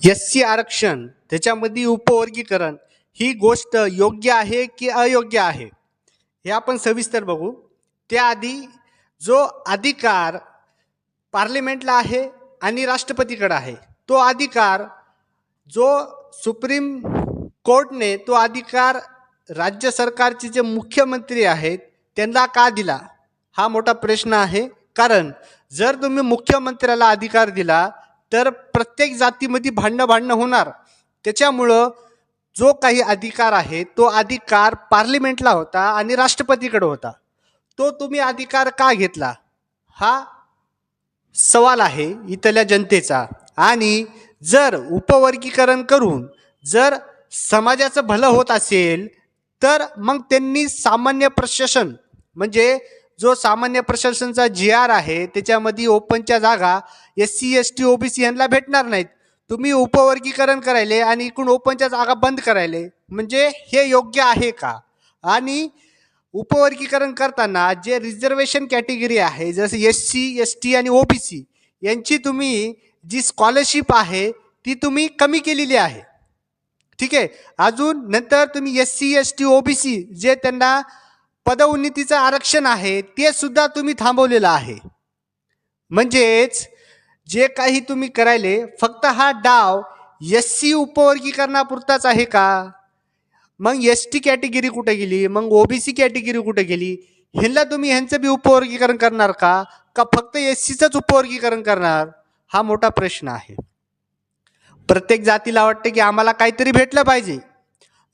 SC आरक्षण त्याच्यामध्ये उपवर्गीकरण ही गोष्ट योग्य आहे की अयोग्य आहे हे आपण सविस्तर बघू. त्याआधी जो अधिकार पार्लिमेंटला आहे आणि राष्ट्रपतीकडे आहे, तो अधिकार जो सुप्रीम कोर्टने तो अधिकार राज्य सरकारचे जे मुख्यमंत्री आहेत त्यांना का दिला, हा मोठा प्रश्न आहे. कारण जर तुम्ही मुख्यमंत्र्याला अधिकार दिला तर प्रत्येक जातीमध्ये भांडणं होणार. त्याच्यामुळं जो काही अधिकार आहे तो अधिकार पार्लिमेंटला होता आणि राष्ट्रपतीकडे होता. तो तुम्ही अधिकार का घेतला, हा सवाल आहे इथल्या जनतेचा. आणि जर उपवर्गीकरण करून जर समाजाचं भलं होत असेल तर मग त्यांनी सामान्य प्रशासन म्हणजे जो सामान्य प्रशासनचा GR आहे त्याच्यामध्ये ओपनच्या जागा SC ST OBC यांना भेटणार नाहीत. तुम्ही उपवर्गीकरण करायले आणि इकडून ओपनच्या जागा बंद करायले, म्हणजे हे योग्य आहे का? आणि उपवर्गीकरण करताना जे रिझर्वेशन कॅटेगरी आहे जसं SC ST आणि OBC यांची तुम्ही जी स्कॉलरशिप आहे ती तुम्ही कमी केलेली आहे. ठीक आहे. अजून नंतर तुम्ही SC ST OBC जे त्यांना पदोन्नतीचं आरक्षण आहे ते सुद्धा तुम्ही थांबवलेलं आहे. म्हणजेच जे काही तुम्ही करायले फक्त हा डाव SC उपवर्गीकरणापुरताच आहे का? मग ST कॅटेगरी कुठे गेली, मग OBC कॅटेगरी कुठे गेली? ह्यांना तुम्ही ह्यांचं बी उपवर्गीकरण करणार का फक्त SCचंच उपवर्गीकरण करणार, हा मोठा प्रश्न आहे. प्रत्येक जातीला वाटते की आम्हाला काहीतरी भेटलं पाहिजे.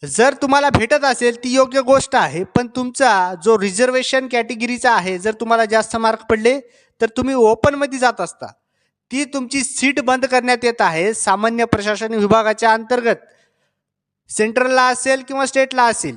जर तुम्हाला भेटत असेल ती योग्य गोष्ट आहे, पण तुमचा जो रिझर्वेशन कॅटेगरीचा आहे जर तुम्हाला जास्त मार्क पडले तर तुम्ही ओपनमध्ये जात असता. ती तुमची सीट बंद करण्यात येत आहे सामान्य प्रशासन विभागाच्या अंतर्गत, सेंट्रलला असेल किंवा स्टेटला असेल.